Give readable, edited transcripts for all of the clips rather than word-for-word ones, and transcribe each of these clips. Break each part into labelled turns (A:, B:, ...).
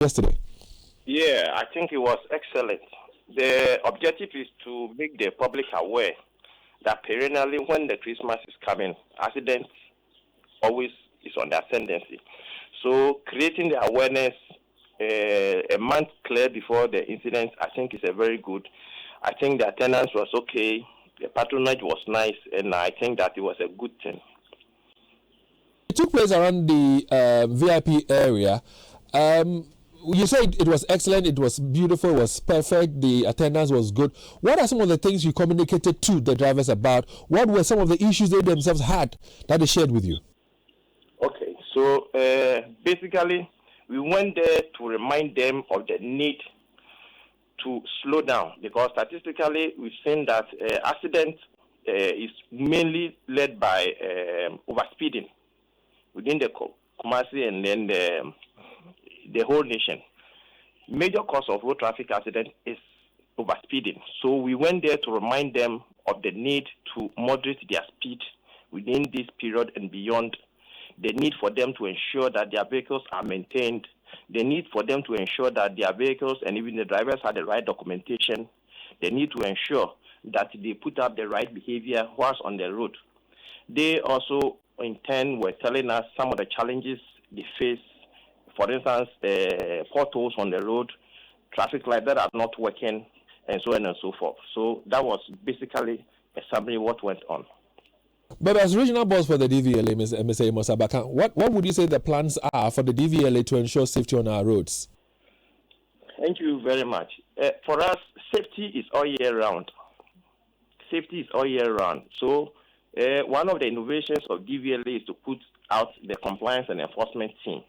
A: yesterday?
B: Yeah, I think it was excellent. The objective is to make the public aware that perennially when the Christmas is coming, accidents always is on the ascendancy. So creating the awareness a month clear before the incident, I think is a very good. I think the attendance was okay, the patronage was nice, and I think that it was a good thing.
A: It took place around the VIP area. You said it was excellent, it was beautiful, it was perfect, the attendance was good. What are some of the things you communicated to the drivers about? What were some of the issues they themselves had that they shared with you?
B: Okay, so basically, we went there to remind them of the need to slow down because statistically, we've seen that accident is mainly led by overspeeding within the Kumasi and then the whole nation. Major cause of road traffic accident is overspeeding. So we went there to remind them of the need to moderate their speed within this period and beyond. The need for them to ensure that their vehicles are maintained. The need for them to ensure that their vehicles and even the drivers have the right documentation. They need to ensure that they put up the right behavior whilst on the road. They also, in turn, were telling us some of the challenges they face. For instance, potholes on the road, traffic lights that are not working, and so on and so forth. So that was basically a summary of what went on.
A: But as regional boss for the DVLA, Mr. Amos Abakah, what would you say the plans are for the DVLA to ensure safety on our roads?
B: Thank you very much. For us, safety is all year round. Safety is all year round. So one of the innovations of DVLA is to put out the compliance and enforcement team.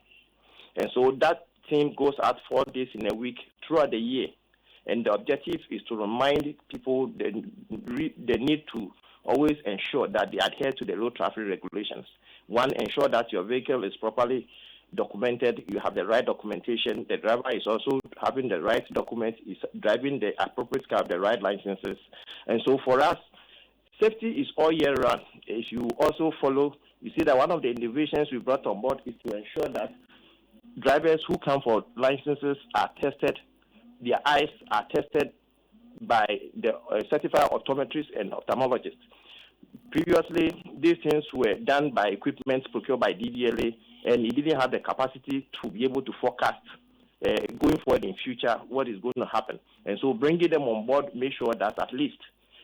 B: And so that team goes out 4 days in a week throughout the year. And the objective is to remind people the need to always ensure that they adhere to the road traffic regulations. One, ensure that your vehicle is properly documented, you have the right documentation, the driver is also having the right documents, is driving the appropriate car, the right licenses. And so for us, safety is all year round. If you also follow, you see that one of the innovations we brought on board is to ensure that drivers who come for licenses are tested, their eyes are tested by the certified optometrists and ophthalmologists. Previously, these things were done by equipment procured by DVLA, and it didn't have the capacity to be able to forecast going forward in future what is going to happen. And so bringing them on board, make sure that at least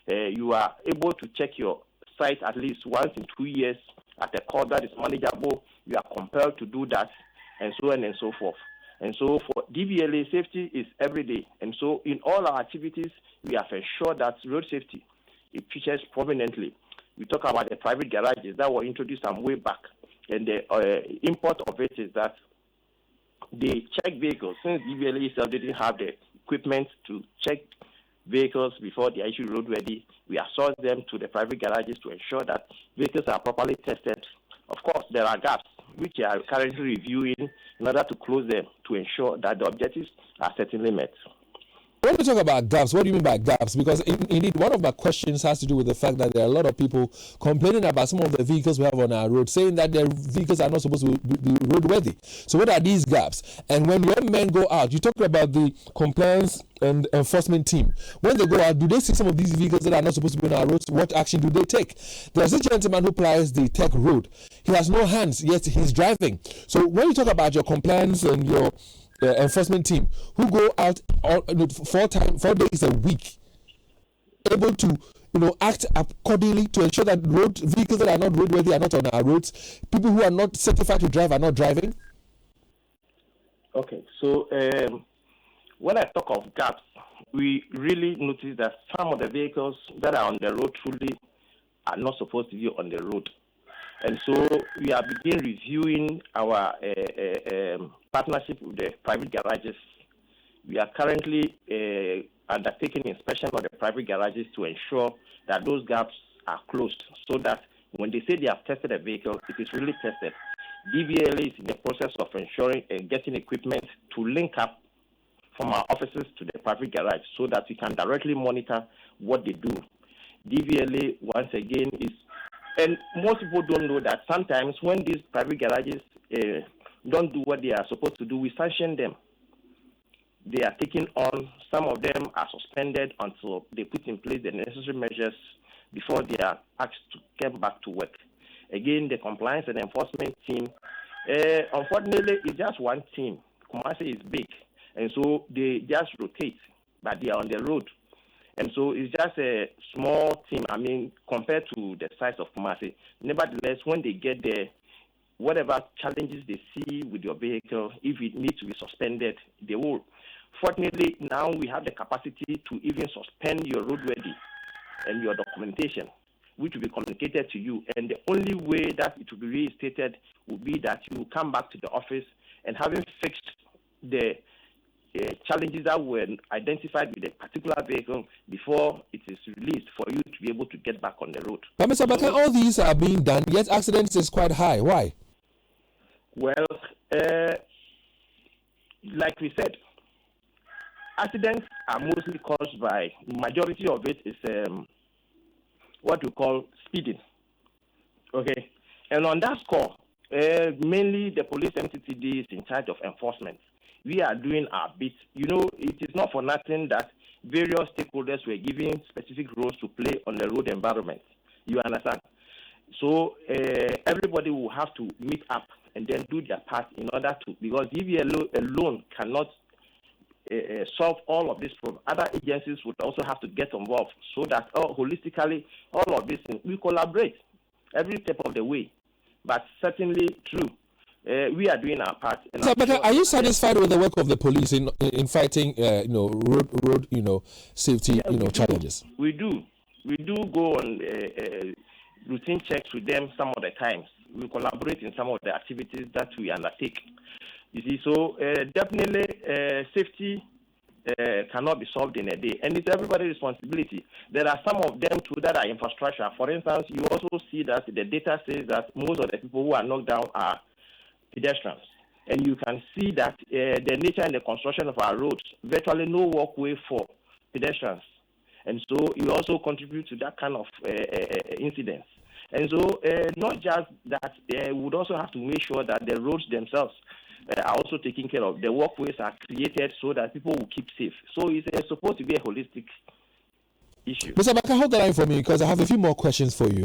B: you are able to check your sight at least once in 2 years at a cost that is manageable. You are compelled to do that, and so on and so forth. And so for DVLA, safety is every day. And so in all our activities, we have ensured that road safety, it features prominently. We talk about the private garages that were introduced some way back. And the import of it is that they check vehicles. Since DVLA itself didn't have the equipment to check vehicles before they are issued roadworthy, we assign them to the private garages to ensure that vehicles are properly tested. Of course, there are gaps which they are currently reviewing in order to close them to ensure that the objectives are certainly met.
A: When we talk about gaps, what do you mean by gaps? Because indeed, one of my questions has to do with the fact that there are a lot of people complaining about some of the vehicles we have on our road, saying that their vehicles are not supposed to be roadworthy. So what are these gaps? And when your men go out, you talk about the compliance and enforcement team. When they go out, do they see some of these vehicles that are not supposed to be on our roads? What action do they take? There's a gentleman who plies the Tech Road. He has no hands, yet he's driving. So when you talk about your compliance and your enforcement team who go out 4 days a week, able to act accordingly to ensure that road vehicles that are not roadworthy are not on our roads, people who are not certified to drive are not driving.
B: Okay, so when I talk of gaps, we really notice that some of the vehicles that are on the road truly are not supposed to be on the road. And so we are beginning reviewing our partnership with the private garages. We are currently undertaking inspection of the private garages to ensure that those gaps are closed so that when they say they have tested a vehicle, it is really tested. DVLA is in the process of ensuring and getting equipment to link up from our offices to the private garage so that we can directly monitor what they do. DVLA, once again, is, and most people don't know that sometimes when these private garages don't do what they are supposed to do, we sanction them. they are taking on. Some of them are suspended until they put in place the necessary measures before they are asked to get back to work. Again, the compliance and enforcement team, unfortunately, it's just one team. Kumasi is big, and so they just rotate, but they are on the road. And so it's just a small team, compared to the size of Kumasi. Nevertheless, when they get there, whatever challenges they see with your vehicle, if it needs to be suspended, they will. Fortunately, now we have the capacity to even suspend your roadworthy and your documentation, which will be communicated to you. And the only way that it will be reinstated will be that you will come back to the office and having fixed the challenges that were identified with a particular vehicle before it is released for you to be able to get back on the road.
A: But Mr. Abakah, all these are being done, yet accidents is quite high. Why?
B: Well, like we said, accidents are mostly caused by, majority of it is what we call speeding. Okay? And on that score, mainly the police MTTD is in charge of enforcement. We are doing our bit. It is not for nothing that various stakeholders were given specific roles to play on the road environment. You understand? So everybody will have to meet up and then do their part in order to, because DVLA alone cannot solve all of this problem. Other agencies would also have to get involved so that holistically, all of this, we collaborate every step of the way. But certainly true. We are doing our part.
A: So, but are you satisfied with the work of the police in fighting, road safety, challenges?
B: We do. We do go on routine checks with them some of the times. We collaborate in some of the activities that we undertake. You see, so definitely safety cannot be solved in a day, and it's everybody's responsibility. There are some of them too that are infrastructure. For instance, you also see that the data says that most of the people who are knocked down are pedestrians, and you can see that the nature and the construction of our roads, virtually no walkway for pedestrians, and so you also contribute to that kind of incidents. And so not just that, we would also have to make sure that the roads themselves are also taken care of. The walkways are created so that people will keep safe. So it's supposed to be a holistic issue.
A: Mr. Abakah, hold the line for me because I have a few more questions for you.